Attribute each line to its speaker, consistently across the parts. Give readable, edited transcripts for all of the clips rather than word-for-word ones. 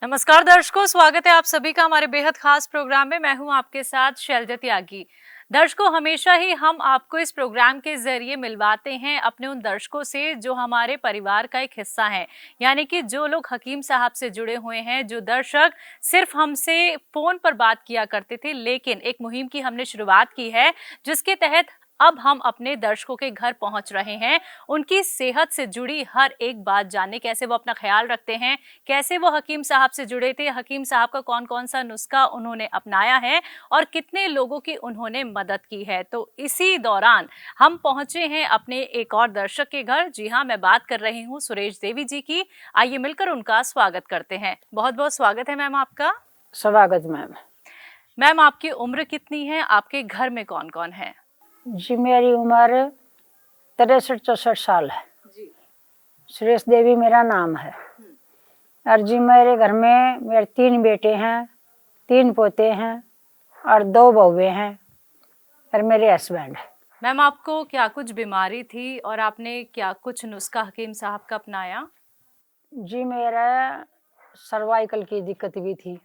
Speaker 1: नमस्कार दर्शकों, स्वागत है आप सभी का हमारे बेहद खास प्रोग्राम में। मैं हूं आपके साथ शैलजा त्यागी। दर्शकों, हमेशा ही हम आपको इस प्रोग्राम के जरिए मिलवाते हैं अपने उन दर्शकों से जो हमारे परिवार का एक हिस्सा हैं, यानी कि जो लोग हकीम साहब से जुड़े हुए हैं। जो दर्शक सिर्फ हमसे फोन पर बात किया करते थे, लेकिन एक मुहिम की हमने शुरुआत की है जिसके तहत अब हम अपने दर्शकों के घर पहुंच रहे हैं, उनकी सेहत से जुड़ी हर एक बात जानने, कैसे वो अपना ख्याल रखते हैं, कैसे वो हकीम साहब से जुड़े थे, हकीम साहब का कौन कौन सा नुस्खा उन्होंने अपनाया है और कितने लोगों की उन्होंने मदद की है। तो इसी दौरान हम पहुंचे हैं अपने एक और दर्शक के घर। जी हाँ, मैं बात कर रही हूँ सुरेश देवी जी की। आइए मिलकर उनका स्वागत करते हैं। बहुत बहुत स्वागत है मैम आपका।
Speaker 2: स्वागत मैम।
Speaker 1: मैम, आपकी उम्र कितनी है? आपके घर में कौन कौन है?
Speaker 2: जी मेरी उम्र 63-64 साल है जी। सुरेश देवी मेरा नाम है। और जी मेरे घर में मेरे 3 बेटे हैं, 3 पोते हैं और 2 बहुएं हैं और मेरे हस्बैंड है।
Speaker 1: मैम, आपको क्या कुछ बीमारी थी और आपने क्या कुछ नुस्खा हकीम साहब का अपनाया?
Speaker 2: जी मेरा सर्वाइकल की दिक्कत भी थी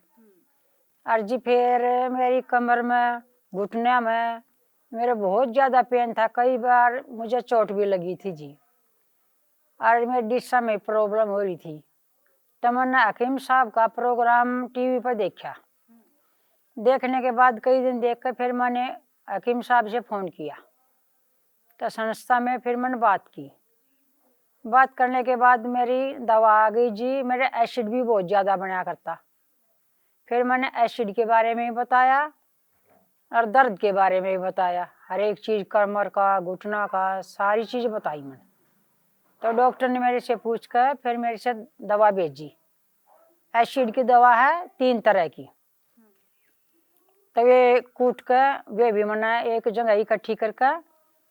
Speaker 2: और जी फिर मेरी कमर में, घुटने में मेरे बहुत ज़्यादा पेन था। कई बार मुझे चोट भी लगी थी जी। और मेरे डिस्सा में प्रॉब्लम हो रही थी। तो मैंने हकीम साहब का प्रोग्राम टीवी पर देखा। देखने के बाद कई दिन देख कर फिर मैंने हकीम साहब से फ़ोन किया। तो संस्था में फिर मैंने बात की। बात करने के बाद मेरी दवा आ गई जी। मेरे एसिड भी बहुत ज़्यादा बना करता। फिर मैंने एसिड के बारे में बताया और दर्द के बारे में बताया। हर एक चीज़, कमर का, घुटना का, सारी चीज़ बताई मैंने। तो डॉक्टर ने मेरे से पूछ कर फिर मेरे से दवा भेजी। एसिड की दवा है 3 तरह की। तो वे कूट कर वे भी मैंने एक जगह इकट्ठी करके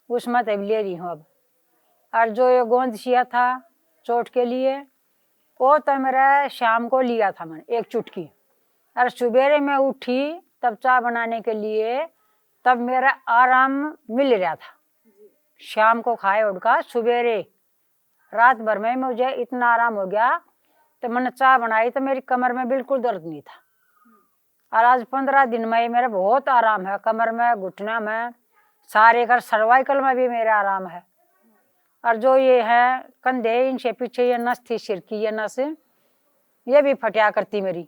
Speaker 2: उसमें तब ले रही हूँ अब। और जो ये गोंद सिया था चोट के लिए, वो तो मेरा शाम को लिया था मैंने 1 चुटकी। और सवेरे में उठी तब चाय बनाने के लिए, तब मेरा आराम मिल रहा था। शाम को खाए उठका सवेरे रात भर में मुझे इतना आराम हो गया। तो मैंने चाय बनाई तो मेरी कमर में बिल्कुल दर्द नहीं था। और आज 15 दिन में मेरा बहुत आराम है। कमर में, घुटना में, सारे कर सर्वाइकल में भी मेरा आराम है। और जो ये है कंधे, इनसे पीछे ये नस थी, सिर की ये नस, ये भी फटिया करती मेरी।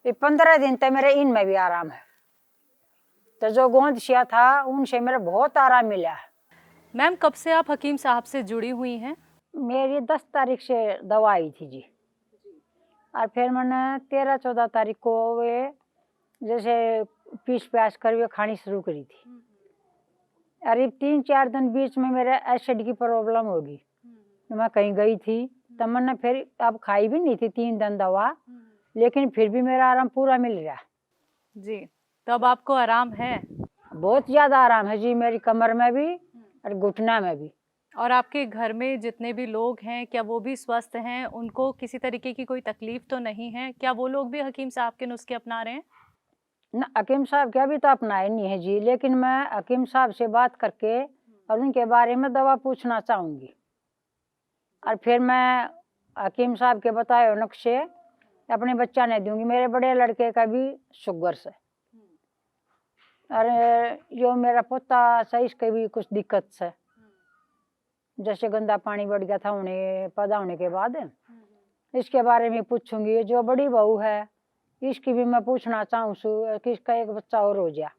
Speaker 2: ये 15 दिन तक मेरे इनमें भी आराम है। तो जो गोंद सिया था उनसे मेरा बहुत आराम मिला है।
Speaker 1: मैम, कब से आप हकीम साहब से जुड़ी हुई हैं?
Speaker 2: मेरी 10 तारीख से दवा आई थी जी। और फिर मैंने 13-14 तारीख को वे जैसे पीस प्यास कर वे खानी शुरू करी थी। अरे 3-4 दिन बीच में मेरे एसिड की प्रॉब्लम होगी। मैं कहीं गई थी तब मैंने फिर अब खाई भी नहीं थी 3 दिन दवा, लेकिन फिर भी मेरा आराम पूरा मिल रहा है
Speaker 1: जी। तो अब आपको आराम है?
Speaker 2: बहुत ज़्यादा आराम है जी, मेरी कमर में भी और घुटना में भी।
Speaker 1: और आपके घर में जितने भी लोग हैं, क्या वो भी स्वस्थ हैं? उनको किसी तरीके की कोई तकलीफ तो नहीं है? क्या वो लोग भी हकीम साहब के नुस्खे अपना रहे हैं?
Speaker 2: ना, हकीम साहब के अभी तो अपनाए नहीं है जी, लेकिन मैं हकीम साहब से बात करके और उनके बारे में दवा पूछना चाहूँगी। और फिर मैं हकीम साहब के बताए हुए नुस्खे अपने बच्चा ने दूंगी। मेरे बड़े लड़के का भी शुगर से, और जो मेरा पोता से इसके भी कुछ दिक्कत से, जैसे गंदा पानी बढ़ गया था उन्हें पैदा होने के बाद, इसके बारे में पूछूंगी। जो बड़ी बहू है इसकी भी मैं पूछना चाहूँ कि इसका एक बच्चा और हो गया,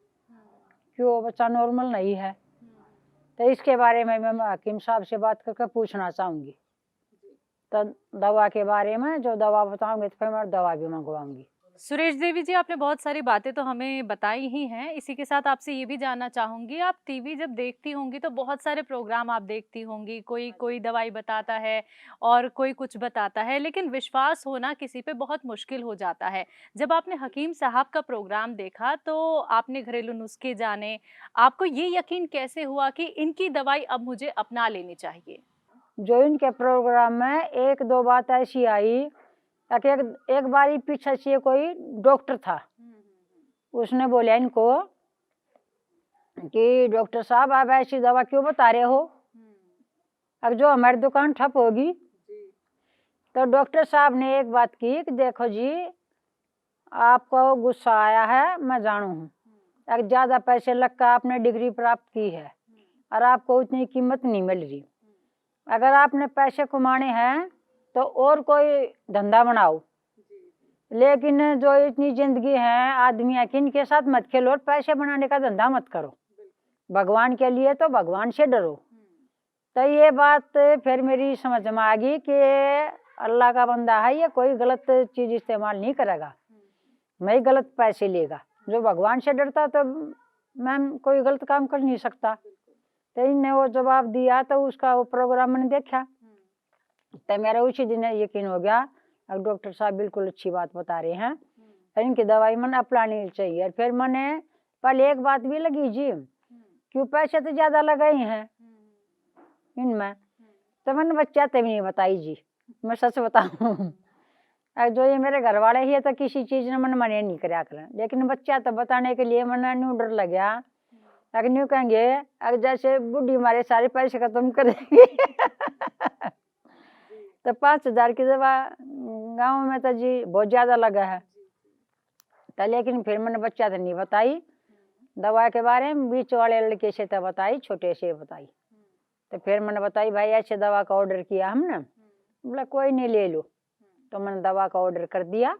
Speaker 2: कि वो बच्चा नॉर्मल नहीं है। तो इसके बारे में मैं हकीम साहब से बात करके पूछना चाहूँगी। तो दवा के बारे में जो दवा बताऊंगी तो फिर मैं दवा भी मंगवाऊंगी।
Speaker 1: सुरेश देवी जी, आपने बहुत सारी बातें तो हमें बताई ही हैं। इसी के साथ आपसे ये भी जानना चाहूंगी, आप टीवी जब देखती होंगी तो बहुत सारे प्रोग्राम आप देखती होंगी। कोई कोई दवाई बताता है और कोई कुछ बताता है, लेकिन विश्वास होना किसी पे बहुत मुश्किल हो जाता है। जब आपने हकीम साहब का प्रोग्राम देखा तो आपने घरेलू नुस्खे जाने, आपको ये यकीन कैसे हुआ कि इनकी दवाई अब मुझे अपना लेनी चाहिए?
Speaker 2: जो इनके प्रोग्राम में 1-2 बात ऐसी आई कि एक बारी पीछे से कोई डॉक्टर था, उसने बोला इनको कि डॉक्टर साहब आप ऐसी दवा क्यों बता रहे हो, अब जो हमारी दुकान ठप होगी। तो डॉक्टर साहब ने एक बात की कि देखो जी, आपको गुस्सा आया है, मैं जानू हूँ। अगर ज़्यादा पैसे लग कर आपने डिग्री प्राप्त की है और आपको उतनी कीमत नहीं मिल रही। अगर आपने पैसे कमाने हैं तो और कोई धंधा बनाओ, लेकिन जो इतनी जिंदगी है आदमी की, इनके साथ मत खेलो और पैसे बनाने का धंधा मत करो। भगवान के लिए तो भगवान से डरो। तो ये बात फिर मेरी समझ में आ गई कि अल्लाह का बंदा है, ये कोई गलत चीज़ इस्तेमाल नहीं करेगा, नहीं गलत पैसे लेगा। जो भगवान से डरता तो मैम कोई गलत काम कर नहीं सकता। तो इनने वो जवाब दिया तो उसका वो प्रोग्राम मैंने देखा, तो मेरा उसी दिन यकीन हो गया अब डॉक्टर साहब बिल्कुल अच्छी बात बता रहे हैं, इनकी दवाई मैंने अपनानी चाहिए। फिर मैंने पहले एक बात भी लगी जी, क्यों पैसे तो ज़्यादा लगे ही हैं इनमें, तो मैंने बच्चा तभी नहीं बताई जी, मैं सच बताऊँ। जो ये मेरे घर वाले ही है तो किसी चीज़ ने मैंने मने नहीं कराया करें, लेकिन बच्चा तो बताने के लिए मैंने न्यू डर लग गया। अगर न्यू कहेंगे अगर जैसे बुढ़ी हमारे सारे पैसे खत्म कर देगी तो 5,000 की दवा गाँव में तो जी बहुत ज़्यादा लगा है। तो लेकिन फिर मैंने बच्चा तो नहीं बताई दवा के बारे में, बीच वाले लड़के से तो बताई, छोटे से बताई। तो फिर मैंने बताई भाई ऐसे दवा का ऑर्डर किया हमने, बोला कोई नहीं ले लो। तो मैंने दवा का ऑर्डर कर दिया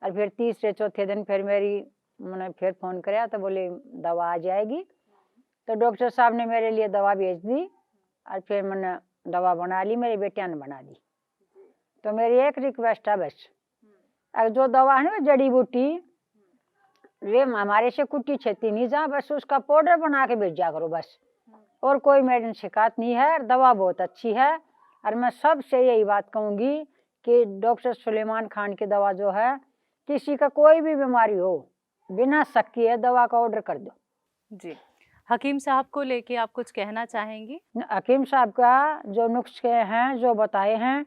Speaker 2: और फिर तीसरे चौथे दिन फिर मैंने फिर फ़ोन कराया तो बोले दवा आ जाएगी। तो डॉक्टर साहब ने मेरे लिए दवा भेज दी और फिर मैंने दवा बना ली, मेरे बेटिया ने बना दी। तो मेरी एक रिक्वेस्ट है बस, अगर जो दवा है ना जड़ी बूटी, वे हमारे से कुट्टी छेती नहीं जा, बस उसका पाउडर बना के भेजा करो बस, और कोई मेरी शिकायत नहीं है। दवा बहुत अच्छी है और मैं सबसे यही बात कहूँगी कि डॉक्टर सुलेमान खान की दवा जो है, किसी का कोई भी बीमारी हो बिना शक किए दवा का ऑर्डर कर दो
Speaker 1: जी। हकीम साहब को लेके आप कुछ कहना चाहेंगी?
Speaker 2: हकीम साहब का जो नुस्खे हैं जो बताए हैं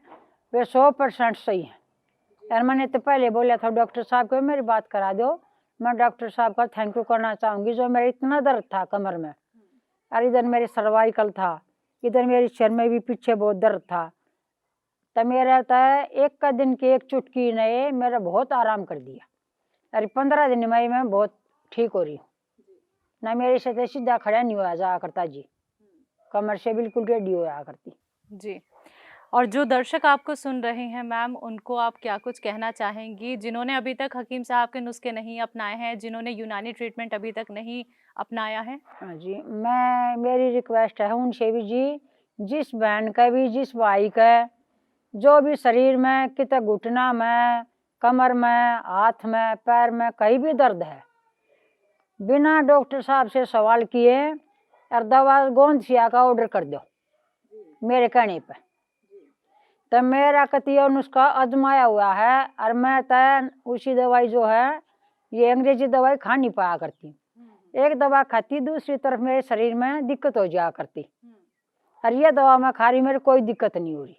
Speaker 2: वे 100% सही हैं। यार मैंने तो पहले बोला था डॉक्टर साहब को मेरी बात करा दो, मैं डॉक्टर साहब का थैंक यू करना चाहूँगी। जो मेरा इतना दर्द था कमर में और इधर मेरे सर्वाइकल था, इधर मेरे सिर में भी पीछे बहुत दर्द था, तो मेरा तो एक का दिन की एक चुटकी ने मेरा बहुत आराम कर दिया। अरे 15 दिन में मैं बहुत ठीक हो रही हूँ ना, मेरे से तो सीधा खड़ा नहीं हुआ जा करता जी, कमर से बिल्कुल टेढ़ी होया करती
Speaker 1: जी। और जो दर्शक आपको सुन रहे हैं मैम, उनको आप क्या कुछ कहना चाहेंगी जिन्होंने अभी तक हकीम साहब के नुस्खे नहीं अपनाए हैं, जिन्होंने यूनानी ट्रीटमेंट अभी तक नहीं अपनाया है?
Speaker 2: हाँ जी, मेरी रिक्वेस्ट है उनसे भी जी, जिस बहन का भी जिस भाई का जो भी शरीर में कितना घुटना में, कमर में, हाथ में, पैर में कहीं भी दर्द है, बिना डॉक्टर साहब से सवाल किए और दवा गोंद सिया का ऑर्डर कर दो मेरे कहने पे। तो मेरा कतिया नुस्खा आजमाया हुआ है और मैं तय उसी दवाई जो है ये अंग्रेजी दवाई खा नहीं पाया करती, एक दवा खाती दूसरी तरफ मेरे शरीर में दिक्कत हो जाया करती, और ये दवा मैं खा रही मेरे कोई दिक्कत नहीं हो रही,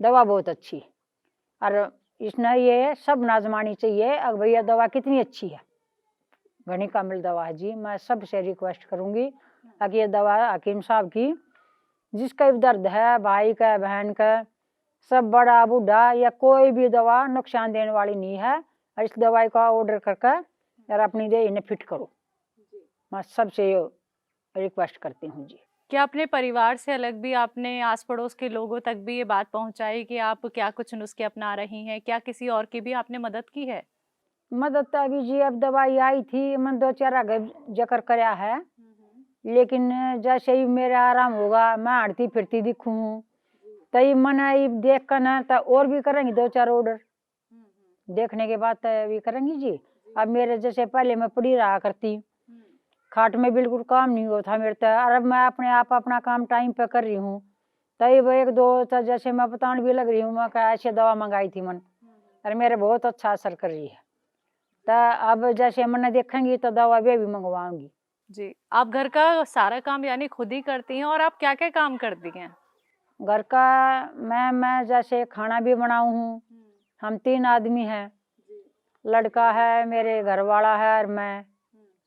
Speaker 2: दवा बहुत अच्छी। और इसने ये सब नाजमानी चाहिए अब भैया दवा कितनी अच्छी है, घनी कामिल दवा है जी। मैं सबसे रिक्वेस्ट करूँगी ताकि ये दवा हकीम साहब की जिसका भी दर्द है, भाई का बहन का, सब बड़ा बूढ़ा या कोई भी दवा नुकसान देने वाली नहीं है, और इस दवाई का ऑर्डर करके और अपनी देह इन्हें फिट करो, मैं सबसे रिक्वेस्ट करती हूँ जी।
Speaker 1: क्या अपने परिवार से अलग भी आपने आस पड़ोस के लोगों तक भी ये बात पहुंचाई कि आप क्या कुछ नुस्खे अपना रही हैं? क्या किसी और की भी आपने मदद की है?
Speaker 2: मदद तो अभी जी अब दवाई आई थी, मैं 2-4 आगे जकर कराया है, लेकिन जैसे ही मेरा आराम होगा मैं हटती फिरती दिखूँ तो मैंने देख कर ना तो और भी करेंगी 2-4 ऑर्डर देखने के बाद तो भी करेंगी जी। अब मेरे जैसे पहले मैं पड़ी रहा करती, खाट में बिल्कुल काम नहीं होता मेरे तो, और अब मैं अपने आप अपना काम टाइम पे कर रही हूँ। तभी वो 1-2 तो जैसे मैं बताने भी लग रही हूँ, मैं ऐसे दवा मंगाई थी मन और मेरे बहुत अच्छा असर कर रही है। तो अब जैसे मैंने देखेंगी तो दवा भी मंगवाऊंगी
Speaker 1: जी। आप घर का सारा काम यानी खुद ही करती हैं, और आप क्या क्या काम करती हैं?
Speaker 2: घर का मैं जैसे खाना भी बनाऊँ हूँ, हम 3 आदमी हैं, लड़का है, मेरे घर वाला है और मैं,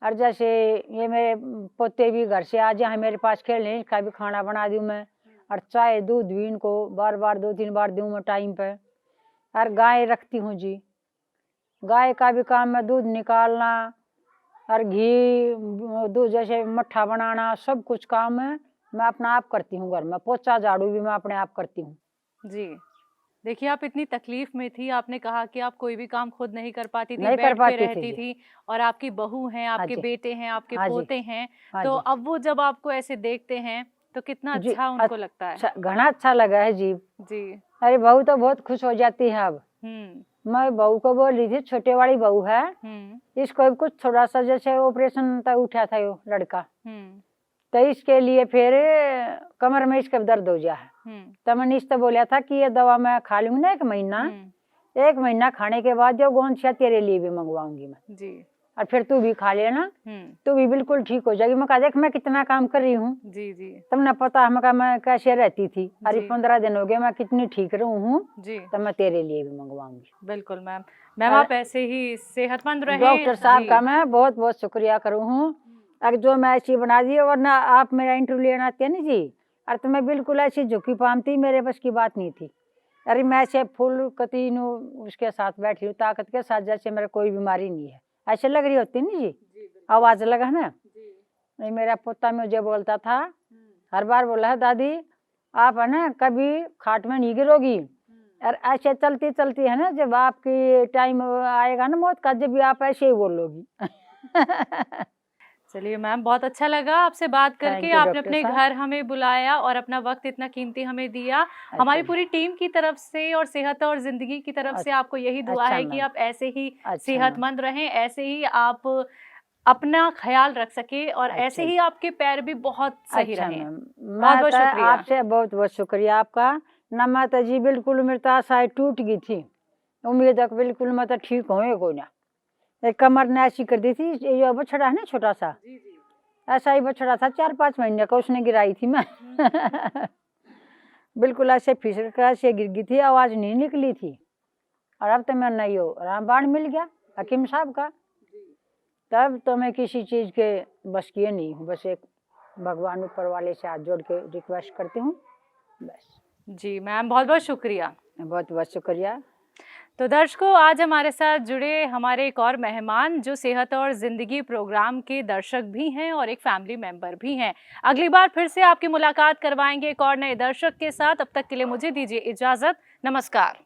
Speaker 2: और जैसे ये मेरे पोते भी घर से आ जाए मेरे पास खेलने, इसका भी खाना बना दूँ मैं, और चाय दूध भी इनको बार बार 2-3 बार दूँ मैं टाइम पे, और गाय रखती हूँ जी, गाय का भी काम है, दूध निकालना और घी दूध जैसे मट्ठा बनाना, सब कुछ काम है मैं अपना आप करती हूँ। घर में पोछा झाड़ू भी मैं अपने आप करती हूँ।
Speaker 1: जी, देखिए आप इतनी तकलीफ में थी, आपने कहा कि आप कोई भी काम खुद नहीं कर पाती थी,
Speaker 2: नहीं कर
Speaker 1: बेड पे
Speaker 2: पाती थी
Speaker 1: रहती
Speaker 2: जी।
Speaker 1: थी और आपकी बहू हैं,
Speaker 2: हाँ
Speaker 1: आपके
Speaker 2: जी,
Speaker 1: बेटे हैं, आपके
Speaker 2: हाँ जी,
Speaker 1: पोते हैं,
Speaker 2: हाँ
Speaker 1: तो
Speaker 2: जी,
Speaker 1: अब वो जब आपको ऐसे देखते हैं तो कितना
Speaker 2: जी।
Speaker 1: अच्छा उनको लगता है?
Speaker 2: अच्छा, घना अच्छा लगा है जी।
Speaker 1: जी।
Speaker 2: अरे बहू तो बहुत खुश हो जाती है अब।
Speaker 1: हुँ,
Speaker 2: मैं बहू को बोल रही थी, छोटे वाली बहू है,
Speaker 1: हुँ,
Speaker 2: इसको भी कुछ थोड़ा सा जैसे ऑपरेशन तक उठा था वो लड़का,
Speaker 1: हुँ,
Speaker 2: तो इसके लिए फिर कमर में इसका दर्द हो गया है।
Speaker 1: हुँ,
Speaker 2: तो मैंने इससे बोला था कि ये दवा मैं खा लूंगी ना 1 महीना,
Speaker 1: हुँ,
Speaker 2: 1 महीना खाने के बाद जो गोंद तेरे लिए भी मंगवाऊंगी मैं,
Speaker 1: जी,
Speaker 2: और फिर तू भी खा लेना,
Speaker 1: हुँ,
Speaker 2: तू भी बिल्कुल ठीक हो जाएगी। मैं कहा देख मैं कितना काम कर रही हूँ,
Speaker 1: जी, जी,
Speaker 2: तुमने पता है मैं कहा मैं कैसे रहती थी, अरे
Speaker 1: जी,
Speaker 2: 15 दिन हो गए मैं कितनी ठीक रहूँ हूँ,
Speaker 1: जी,
Speaker 2: तो मैं तेरे लिए भी मंगवाऊंगी।
Speaker 1: बिल्कुल मैम। मैम
Speaker 2: और
Speaker 1: आप ऐसे ही सेहतमंद
Speaker 2: डॉक्टर
Speaker 1: रहें।
Speaker 2: साहब का
Speaker 1: जी,
Speaker 2: मैं बहुत बहुत शुक्रिया करूँ हूँ, अगर जो मैं ऐसी बना दी, वरना आप मेरा इंटरव्यू लेना आते ना जी, और तो मैं बिल्कुल ऐसी झुकी पामती, मेरे बस की बात नहीं थी। अरे मैं ऐसे फुल कतीनू उसके साथ बैठी हूँ, ताकत के साथ, जैसे मेरा कोई बीमारी नहीं है, ऐसे लग रही होती ना जी, आवाज लगा ना। नहीं, मेरा पोता मुझे बोलता था, हर बार बोला है दादी आप है ना कभी खाट में नहीं गिरोगी, और ऐसे चलती चलती है ना, जब आपकी टाइम आएगा ना मौत का, जब भी आप ऐसे ही बोलोगी।
Speaker 1: चलिए मैम बहुत अच्छा लगा आपसे बात करके,
Speaker 2: थैंक यू
Speaker 1: आपने
Speaker 2: डॉक्टर
Speaker 1: अपने
Speaker 2: साहब।
Speaker 1: घर हमें बुलाया और अपना वक्त इतना कीमती हमें दिया।
Speaker 2: अच्छा
Speaker 1: हमारी
Speaker 2: जी,
Speaker 1: पूरी टीम की तरफ से और सेहत और ज़िंदगी की तरफ से आपको यही दुआ
Speaker 2: अच्छा
Speaker 1: है कि
Speaker 2: मैम,
Speaker 1: आप ऐसे ही
Speaker 2: अच्छा मैम,
Speaker 1: सेहतमंद रहें, ऐसे ही आप अपना ख़्याल रख सकें और ऐसे
Speaker 2: अच्छा
Speaker 1: ही
Speaker 2: जी,
Speaker 1: आपके पैर भी बहुत सही
Speaker 2: अच्छा
Speaker 1: रहें।
Speaker 2: मैम। मैं
Speaker 1: बहुत-बहुत
Speaker 2: तो
Speaker 1: शुक्रिया।
Speaker 2: आपसे बहुत बहुत शुक्रिया आपका। ना मैं तो जी बिल्कुल मेरी तो आशाएं टूट गई थी, उम्मीद है कि बिल्कुल मैं तो ठीक हूँ कोई ना, एक कमर ने ऐसी कर दी थी, ये बछड़ा है ना छोटा सा, ऐसा ही बछड़ा था 4-5 महीने का, उसने गिराई थी मैं। बिल्कुल ऐसे फिसल कर ऐसे गिर गई थी, आवाज नहीं निकली थी, और अब तो मैं नहीं हो रामबाण मिल गया हकीम साहब का, तब तो मैं किसी चीज के बस की नहीं हूँ, बस एक भगवान ऊपर वाले से हाथ जोड़ के रिक्वेस्ट करती हूँ बस।
Speaker 1: जी मैम, बहुत-बहुत शुक्रिया।
Speaker 2: बहुत बहुत शुक्रिया।
Speaker 1: तो दर्शकों, आज हमारे साथ जुड़े हमारे एक और मेहमान जो सेहत और ज़िंदगी प्रोग्राम के दर्शक भी हैं और एक फैमिली मेंबर भी हैं। अगली बार फिर से आपकी मुलाकात करवाएंगे एक और नए दर्शक के साथ। अब तक के लिए मुझे दीजिए इजाज़त। नमस्कार।